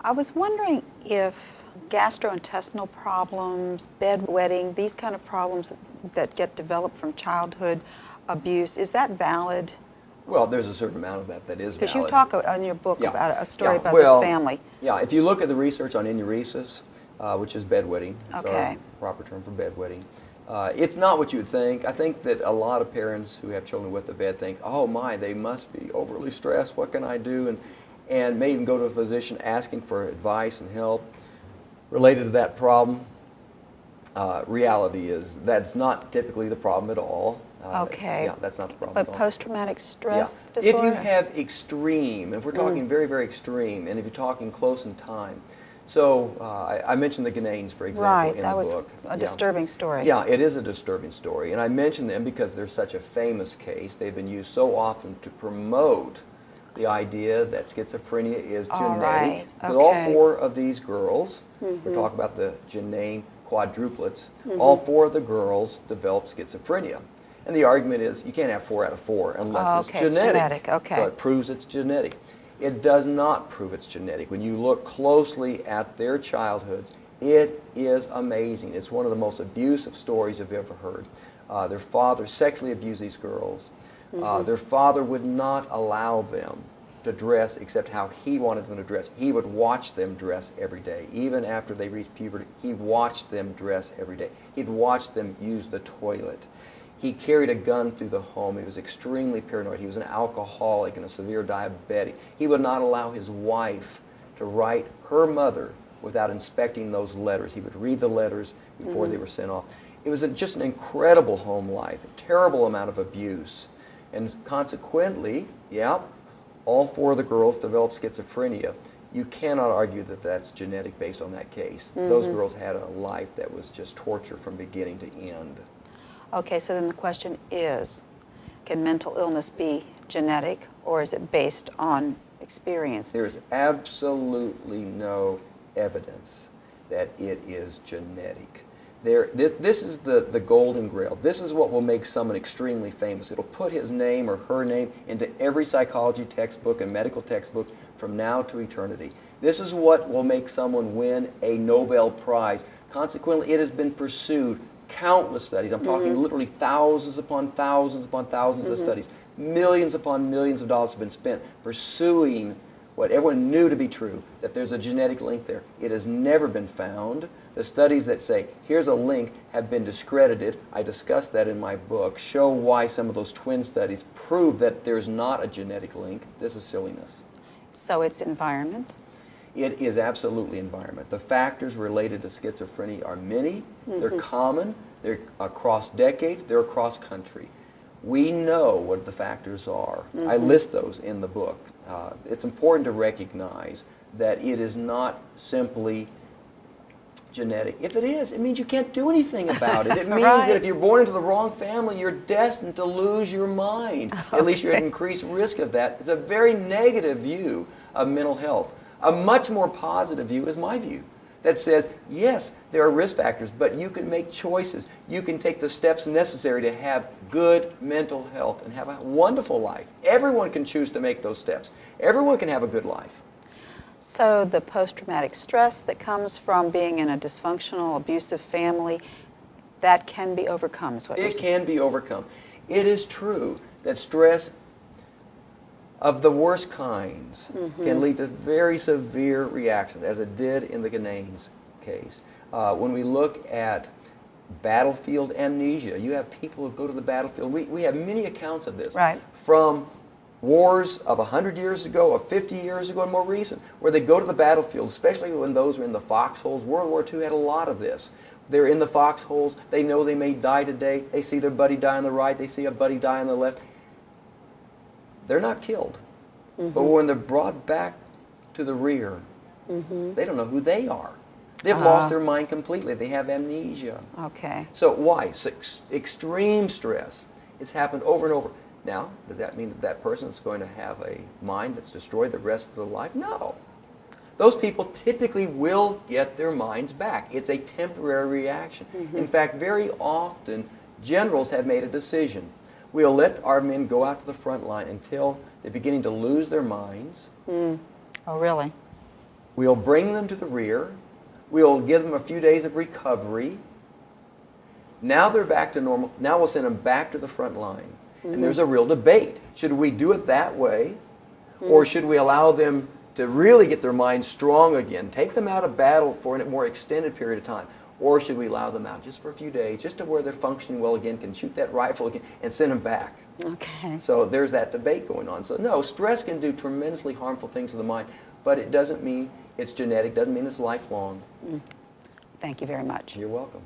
I was wondering if gastrointestinal problems, bedwetting, these kind of problems that get developed from childhood abuse, is that valid? Well, there's a certain amount of that is Because you valid. talk in your book Yeah. about a story Yeah. about Well, this family. Yeah, if you look at the research on enuresis, which is bedwetting, it's our Okay. proper term for bedwetting, it's not what you would think. I think that a lot of parents who have children with the bed think, oh my, they must be overly stressed, what can I do? And may even go to a physician asking for advice and help related to that problem. Reality is that's not typically the problem at all. Okay. Yeah, that's not the problem But at all. post-traumatic stress Yeah. disorder? If you have extreme, if we're talking very, very extreme, and if you're talking close in time, so I mentioned the Gananes, for example, Right, in that the was book. a disturbing story. Yeah, it is a disturbing story, and I mention them because they're such a famous case. They've been used so often to promote the idea that schizophrenia is All genetic. right, But all okay. four of these girls, we're talking about the Janane quadruplets, all four of the girls developed schizophrenia. And the argument is you can't have 4 out of 4 unless Oh, it's okay, it's genetic. genetic, okay. So it proves it's genetic. It does not prove it's genetic. When you look closely at their childhoods, it is amazing. It's one of the most abusive stories I've ever heard. Their father sexually abused these girls. Their father would not allow them to dress except how he wanted them to dress. He would watch them dress every day. Even after they reached puberty, he watched them dress every day. He'd watch them use the toilet. He carried a gun through the home. He was extremely paranoid. He was an alcoholic and a severe diabetic. He would not allow his wife to write her mother without inspecting those letters. He would read the letters before they were sent off. It was just an incredible home life, a terrible amount of abuse. And consequently, yeah, all 4 of the girls developed schizophrenia. You cannot argue that that's genetic based on that case. Those girls had a life that was just torture from beginning to end. Okay, so then the question is, can mental illness be genetic or is it based on experience? There is absolutely no evidence that it is genetic. This is the golden grail. This is what will make someone extremely famous. It'll put his name or her name into every psychology textbook and medical textbook from now to eternity. This is what will make someone win a Nobel Prize. Consequently, it has been pursued countless studies. I'm talking literally thousands upon thousands upon thousands of studies. Millions upon millions of dollars have been spent pursuing what everyone knew to be true, that there's a genetic link there. It has never been found. The studies that say, here's a link, have been discredited. I discuss that in my book, show why some of those twin studies prove that there's not a genetic link. This is silliness. So it's environment? It is absolutely environment. The factors related to schizophrenia are many, they're common, they're across decade, they're across country. We know what the factors are. I list those in the book. It's important to recognize that it is not simply genetic. If it is, it means you can't do anything about it. It means that if you're born into the wrong family, you're destined to lose your mind. At least you're at increased risk of that. It's a very negative view of mental health. A much more positive view is my view that says, yes, there are risk factors, but you can make choices. You can take the steps necessary to have good mental health and have a wonderful life. Everyone can choose to make those steps. Everyone can have a good life. So the post-traumatic stress that comes from being in a dysfunctional, abusive family, that can be overcome, is what you're It saying? can be overcome. It is true that stress of the worst kinds can lead to very severe reactions, as it did in the Gananes case. When we look at battlefield amnesia, you have people who go to the battlefield. We have many accounts of this. Right. From wars of 100 years ago, of 50 years ago, and more recent, where they go to the battlefield, especially when those are in the foxholes. World War II had a lot of this. They're in the foxholes. They know they may die today. They see their buddy die on the right. They see a buddy die on the left. They're not killed. But when they're brought back to the rear, they don't know who they are. They've lost their mind completely. They have amnesia. Okay. So why? Extreme stress. It's happened over and over. Now, does that mean that that person is going to have a mind that's destroyed the rest of their life? No. Those people typically will get their minds back. It's a temporary reaction. In fact, very often, generals have made a decision. We'll let our men go out to the front line until they're beginning to lose their minds. Oh, really? We'll bring them to the rear. We'll give them a few days of recovery. Now they're back to normal. Now we'll send them back to the front line. And there's a real debate. Should we do it that way? Or should we allow them to really get their mind strong again, take them out of battle for a more extended period of time? Or should we allow them out just for a few days, just to where they're functioning well again, can shoot that rifle again, and send them back? Okay. So there's that debate going on. So no, stress can do tremendously harmful things to the mind, but it doesn't mean it's genetic, doesn't mean it's lifelong. Thank you very much. You're welcome.